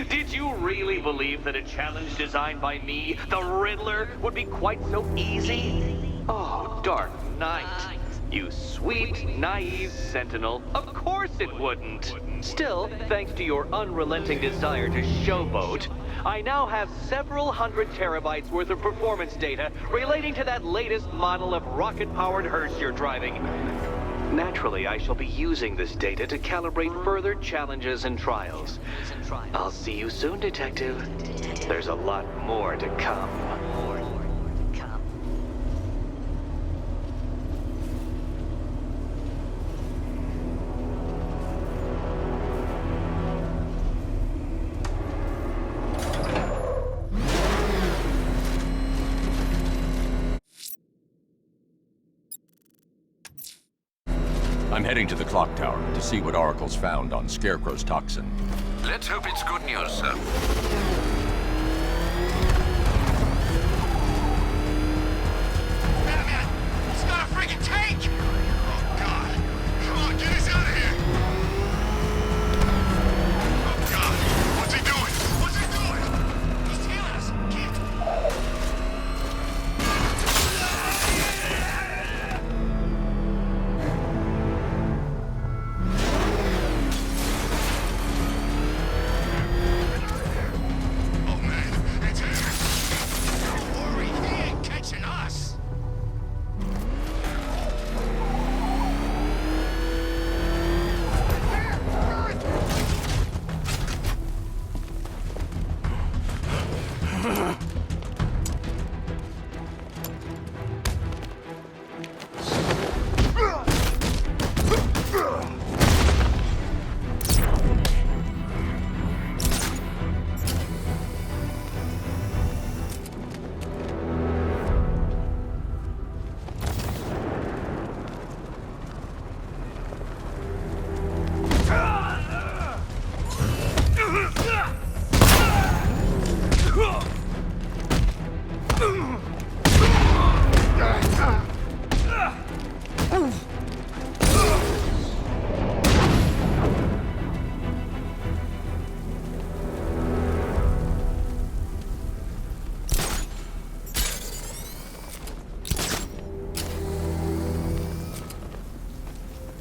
Did you really believe that a challenge designed by me, the Riddler, would be quite so easy? Oh, Dark Knight. You sweet, naive sentinel. Of course it wouldn't. Still, thanks to your unrelenting desire to showboat, I now have several hundred terabytes worth of performance data relating to that latest model of rocket-powered hearse you're driving. Naturally, I shall be using this data to calibrate further challenges and trials. I'll see you soon, Detective. There's a lot more to come. I'm heading to the clock tower to see what Oracle's found on Scarecrow's toxin. Let's hope it's good news, sir. Batman! It's got a freaking tank! Oh, God. Come on, get us out of here! Oh, God. What's he doing? What's he doing? He's tailing us. Oh, man. It's him. Don't worry. He ain't catching us.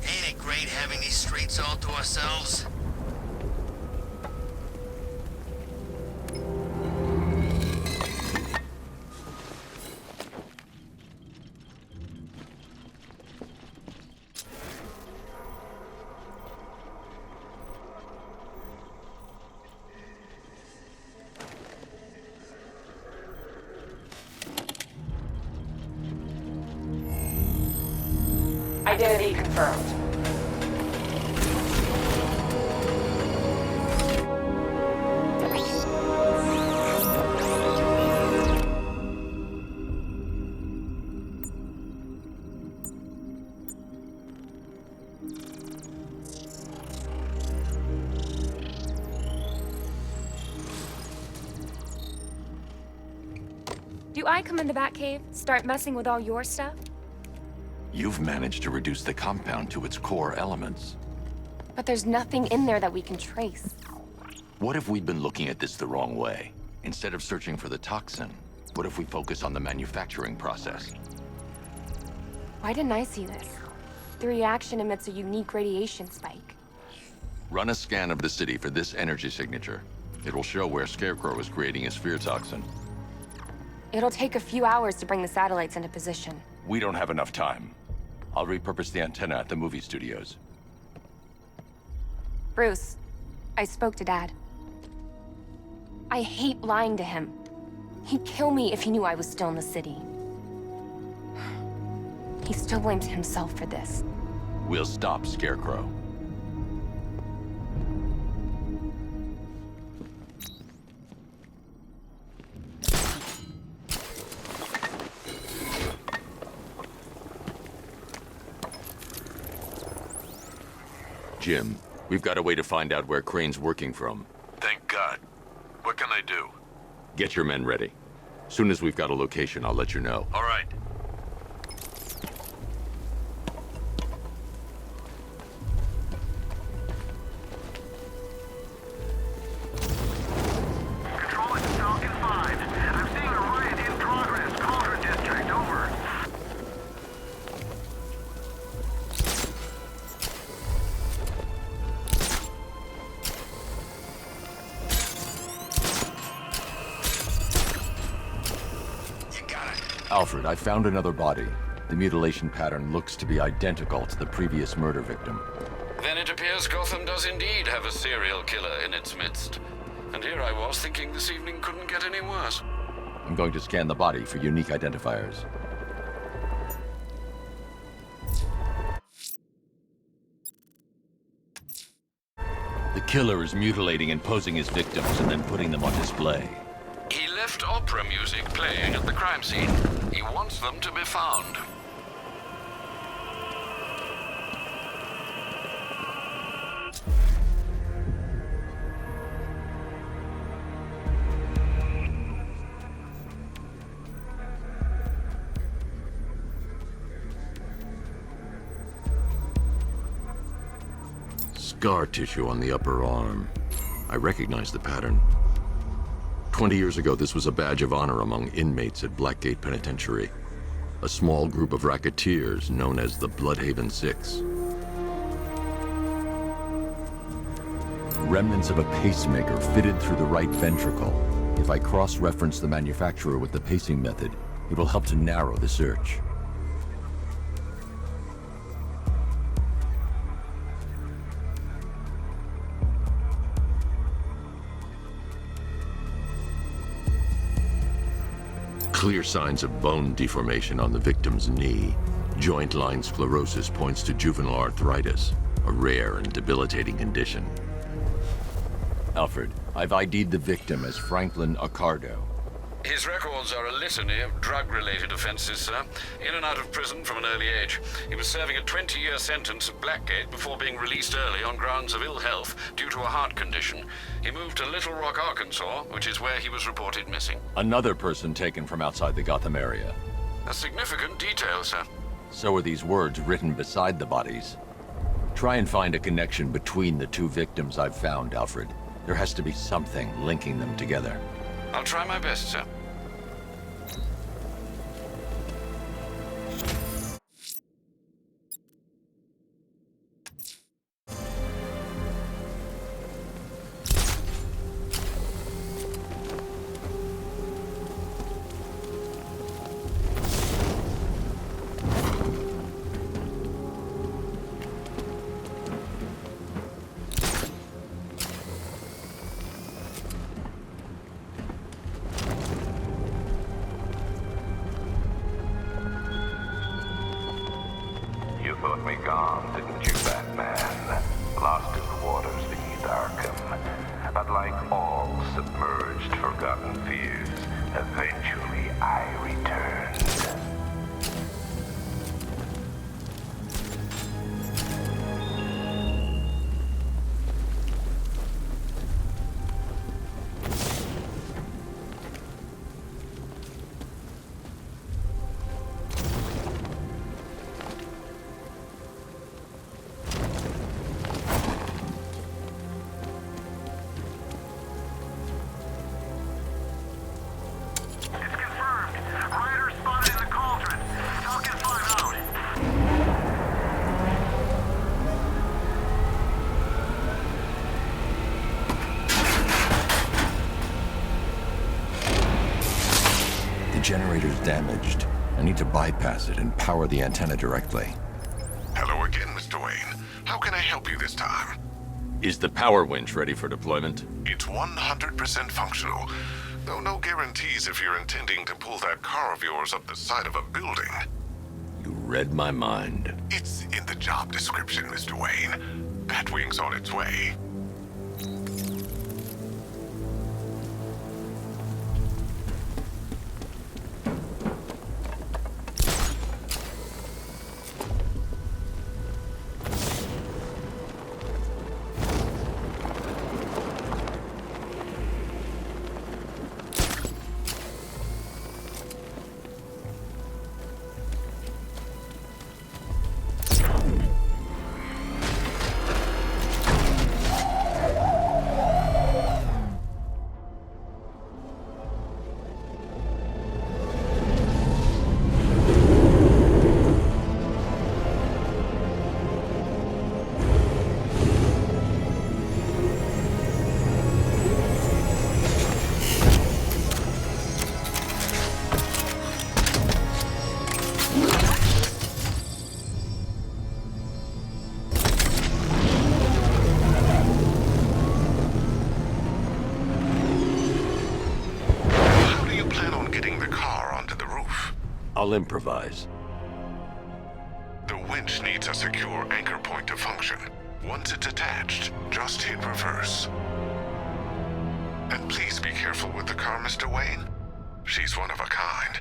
Ain't it great having these streets all to ourselves? Identity confirmed. Do I come in the Batcave, start messing with all your stuff? You've managed to reduce the compound to its core elements. But there's nothing in there that we can trace. What if we'd been looking at this the wrong way? Instead of searching for the toxin, what if we focus on the manufacturing process? Why didn't I see this? The reaction emits a unique radiation spike. Run a scan of the city for this energy signature. It will show where Scarecrow is creating his fear toxin. It'll take a few hours to bring the satellites into position. We don't have enough time. I'll repurpose the antenna at the movie studios. Bruce, I spoke to Dad. I hate lying to him. He'd kill me if he knew I was still in the city. He still blames himself for this. We'll stop Scarecrow. Jim, we've got a way to find out where Crane's working from. Thank God. What can I do? Get your men ready. Soon as we've got a location, I'll let you know. All right. Alfred, I found another body. The mutilation pattern looks to be identical to the previous murder victim. Then it appears Gotham does indeed have a serial killer in its midst. And here I was thinking this evening couldn't get any worse. I'm going to scan the body for unique identifiers. The killer is mutilating and posing as victims and then putting them on display. He left opera music playing at the crime scene. He wants them to be found. Scar tissue on the upper arm. I recognize the pattern. 20 years ago, this was a badge of honor among inmates at Blackgate Penitentiary. A small group of racketeers known as the Bloodhaven Six. Remnants of a pacemaker fitted through the right ventricle. If I cross-reference the manufacturer with the pacing method, it will help to narrow the search. Clear signs of bone deformation on the victim's knee. Joint line sclerosis points to juvenile arthritis, a rare and debilitating condition. Alfred, I've ID'd the victim as Franklin Accardo. His records are a litany of drug-related offenses, sir. In and out of prison from an early age. He was serving a 20-year sentence at Blackgate before being released early on grounds of ill health due to a heart condition. He moved to Little Rock, Arkansas, which is where he was reported missing. Another person taken from outside the Gotham area. A significant detail, sir. So are these words written beside the bodies. Try and find a connection between the two victims I've found, Alfred. There has to be something linking them together. I'll try my best, sir. You thought me gone, didn't you, Batman? Lost in the waters beneath Arkham. But like all submerged, forgotten fears, eventually I returned. Generator's damaged. I need to bypass it and power the antenna directly. Hello again, Mr. Wayne. How can I help you this time? Is the power winch ready for deployment? It's 100% functional, though no guarantees if you're intending to pull that car of yours up the side of a building. You read my mind. It's in the job description, Mr. Wayne. Batwing's on its way. I'll improvise. The winch needs a secure anchor point to function. Once it's attached, just hit reverse. And please be careful with the car, Mr. Wayne. She's one of a kind.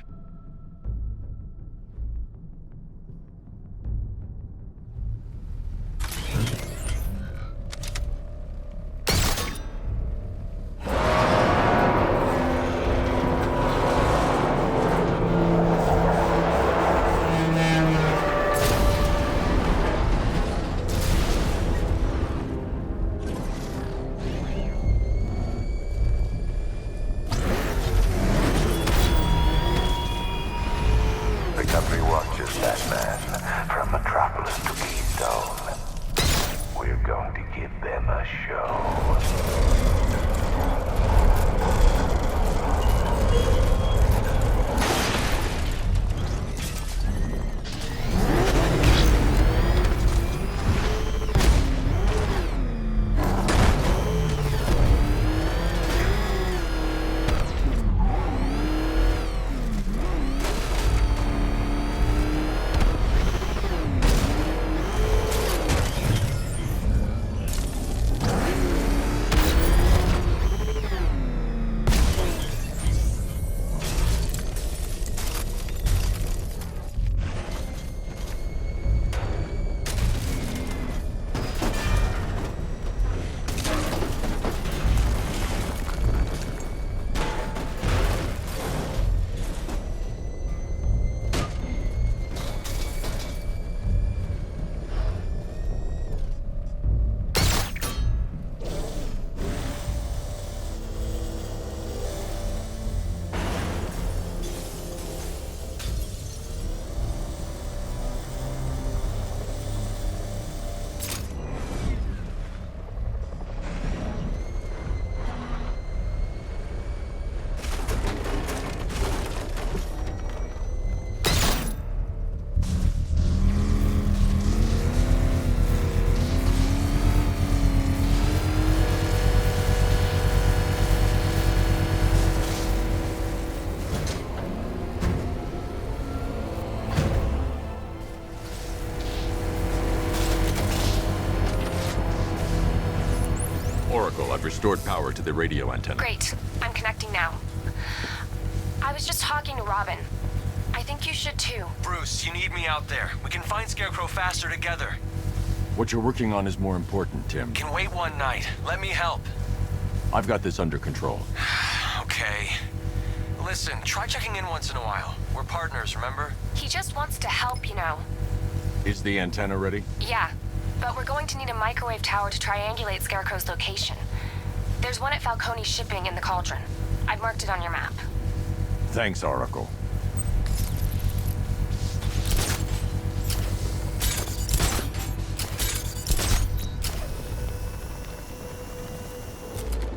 Recovery watches that man from Metropolis to Keystone. We're going to give them a show. Oracle, I've restored power to the radio antenna. Great. I'm connecting now. I was just talking to Robin. I think you should too. Bruce, you need me out there. We can find Scarecrow faster together. What you're working on is more important, Tim. Can wait one night. Let me help. I've got this under control. Okay. Listen, try checking in once in a while. We're partners, remember? He just wants to help, you know. Is the antenna ready? Yeah, but we're going to need a microwave tower to triangulate Scarecrow's location. There's one at Falcone's shipping in the Cauldron. I've marked it on your map. Thanks, Oracle.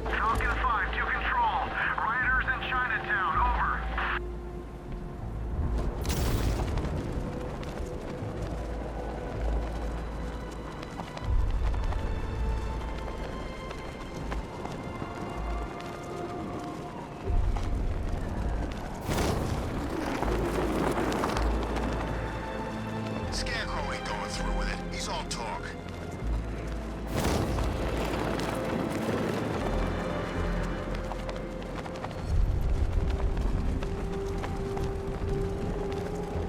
Falcon 5 to control. Riders in Chinatown, over. Scarecrow ain't going through with it. He's all talk.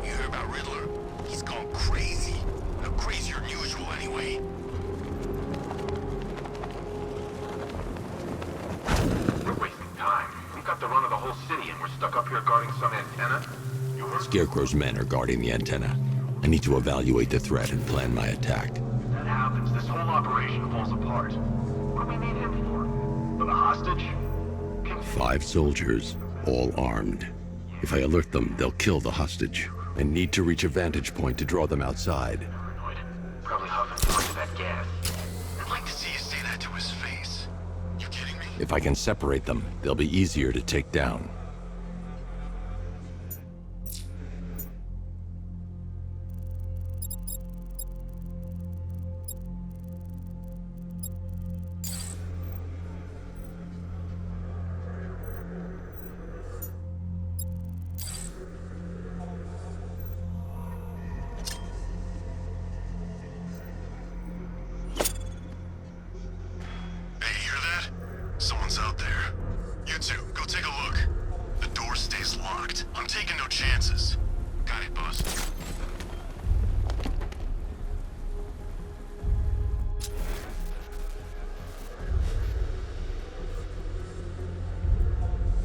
You heard about Riddler? He's gone crazy. No, crazier than usual, anyway. We're wasting time. We've got the run of the whole city and we're stuck up here guarding some antenna. You heard? Scarecrow's men are guarding the antenna. I need to evaluate the threat and plan my attack. If that happens, this whole operation falls apart. What do we need him for? For the hostage? 5 soldiers, all armed. If I alert them, they'll kill the hostage. I need to reach a vantage point to draw them outside. Paranoid. Probably huffing too much of that gas. I'd like to see you say that to his face. You kidding me? If I can separate them, they'll be easier to take down. locked. I'm taking no chances. Got it, boss.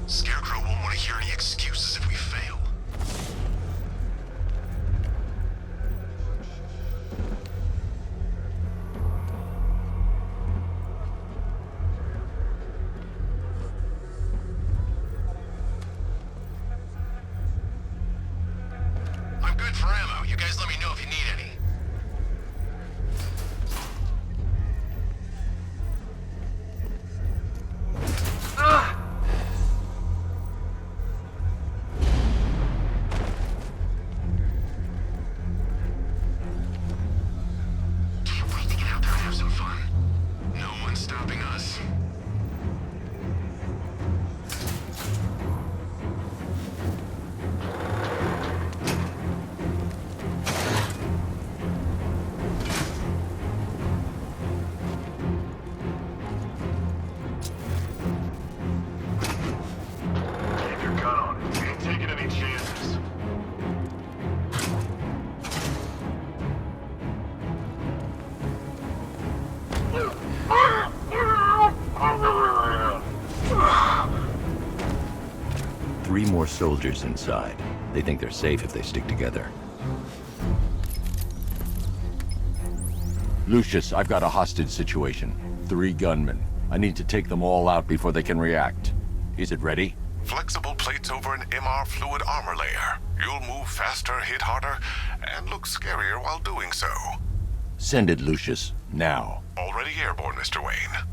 Scarecrow won't want to hear any excuses if we fail. I'm good for ammo. You guys let me know if you need any. Can't wait to get out there and have some fun. No one's stopping us. Keep your gun on it. We ain't taking any chances. Three more soldiers inside. They think they're safe if they stick together. Lucius, I've got a hostage situation. 3 gunmen. I need to take them all out before they can react. Is it ready? Flexible plates over an MR fluid armor layer. You'll move faster, hit harder, and look scarier while doing so. Send it, Lucius. Now. Already airborne, Mr. Wayne.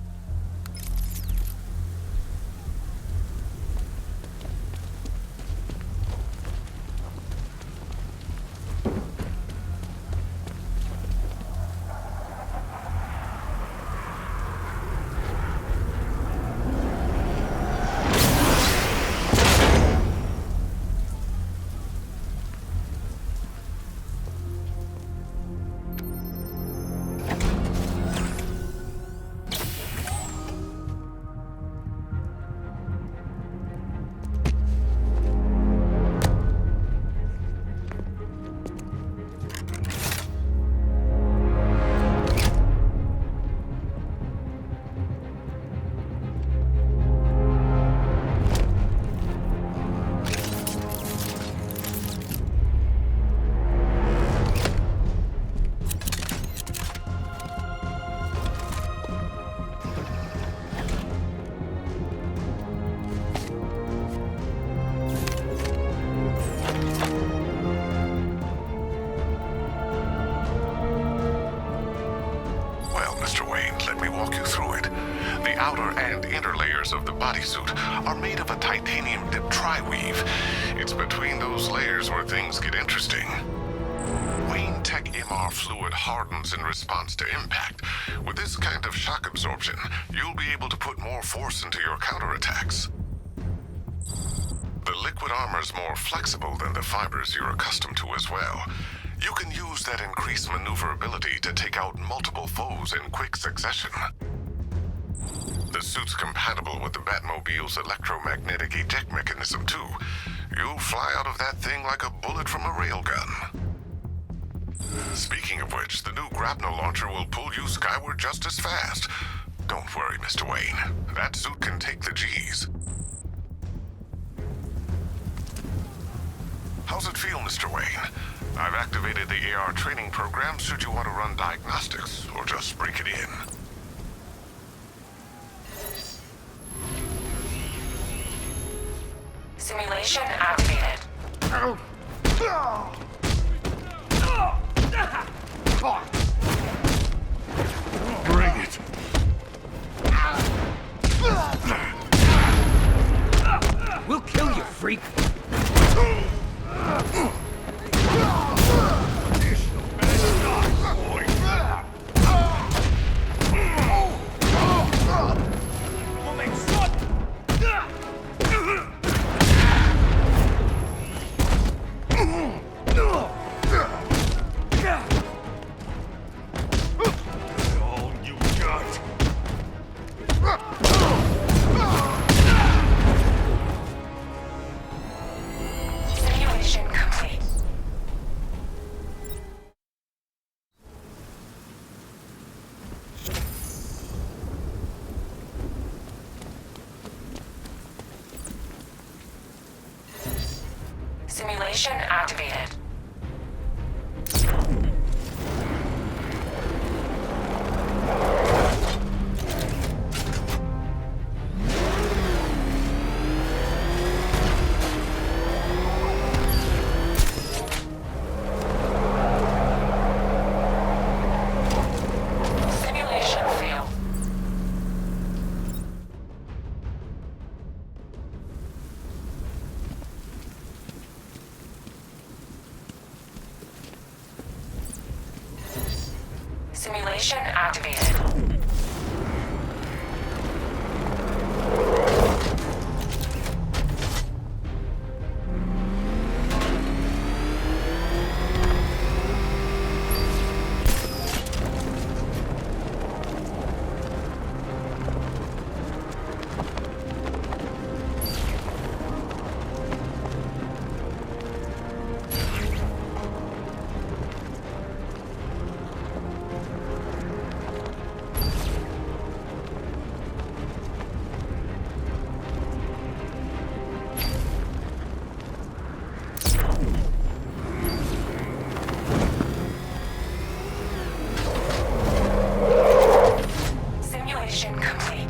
outer and inner layers of the bodysuit are made of a titanium dip tri-weave. It's between those layers where things get interesting. Wayne Tech MR fluid hardens in response to impact. With this kind of shock absorption, you'll be able to put more force into your counterattacks. The liquid armor's more flexible than the fibers you're accustomed to as well. You can use that increased maneuverability to take out multiple foes in quick succession. The suit's compatible with the Batmobile's electromagnetic eject mechanism, too. You'll fly out of that thing like a bullet from a railgun. Speaking of which, the new grapnel launcher will pull you skyward just as fast. Don't worry, Mr. Wayne. That suit can take the G's. How's it feel, Mr. Wayne? I've activated the AR training program should you want to run diagnostics, or just break it in. Simulation activated. Bring it. We'll kill you, freak. Simulation activated. Simulation failed. Simulation activated. Simulation complete.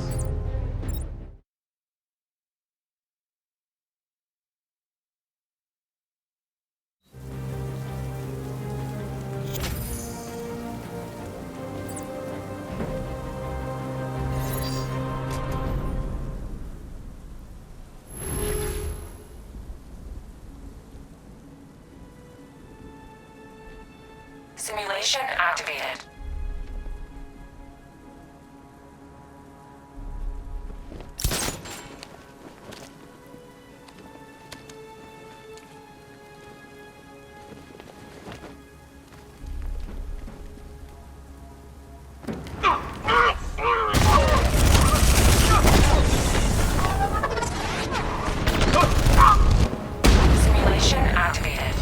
Simulation activated. Simulation activated.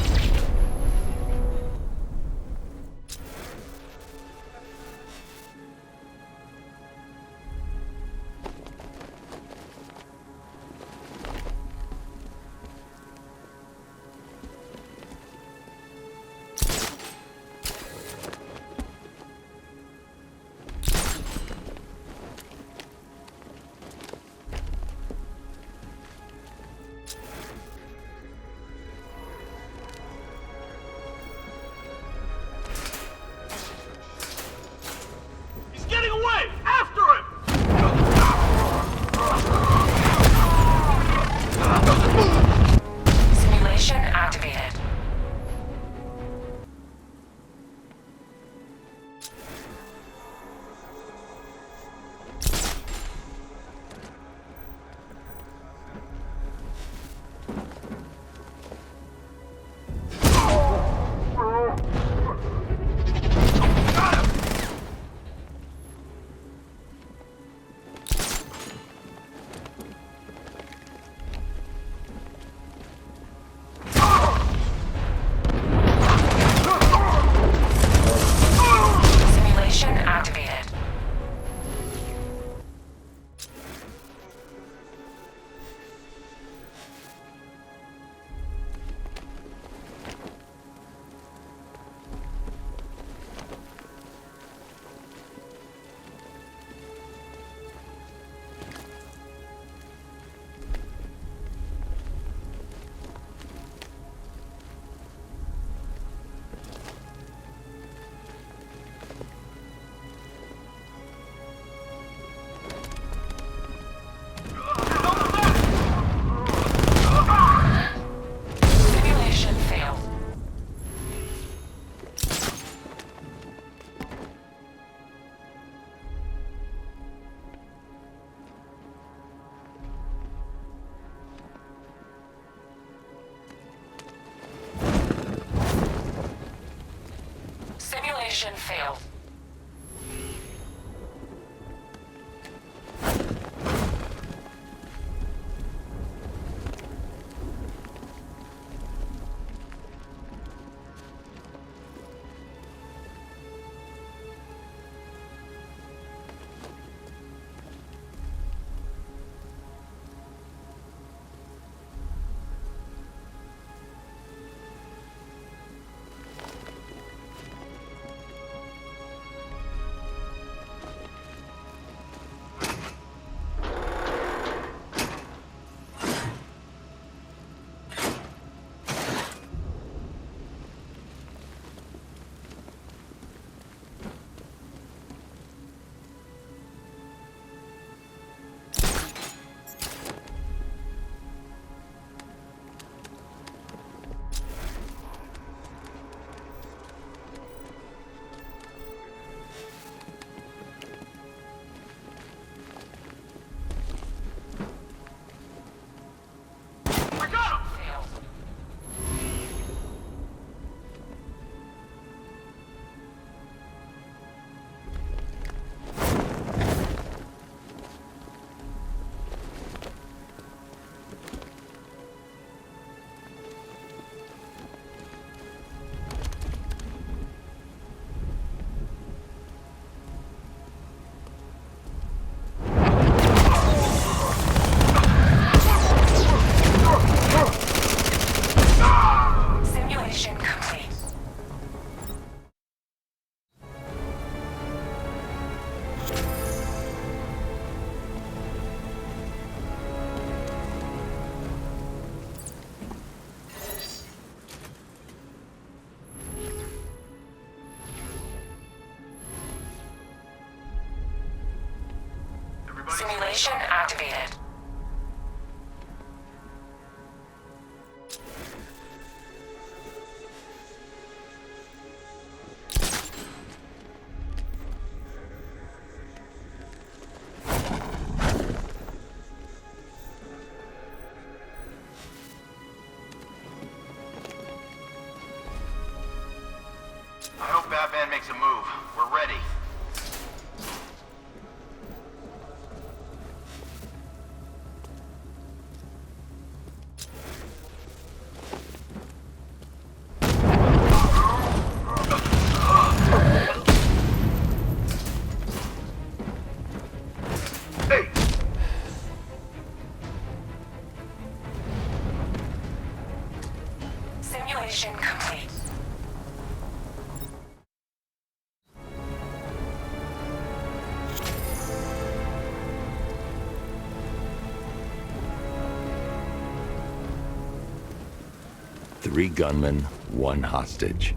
He's getting away! After him! Simulation activated. Simulation activated. Simulation failed. Simulation failed. Simulation activated. I hope Batman makes a move. We're ready. Simulation complete. Three gunmen, one hostage.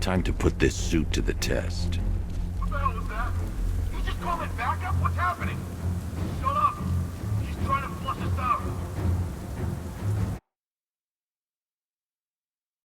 Time to put this suit to the test.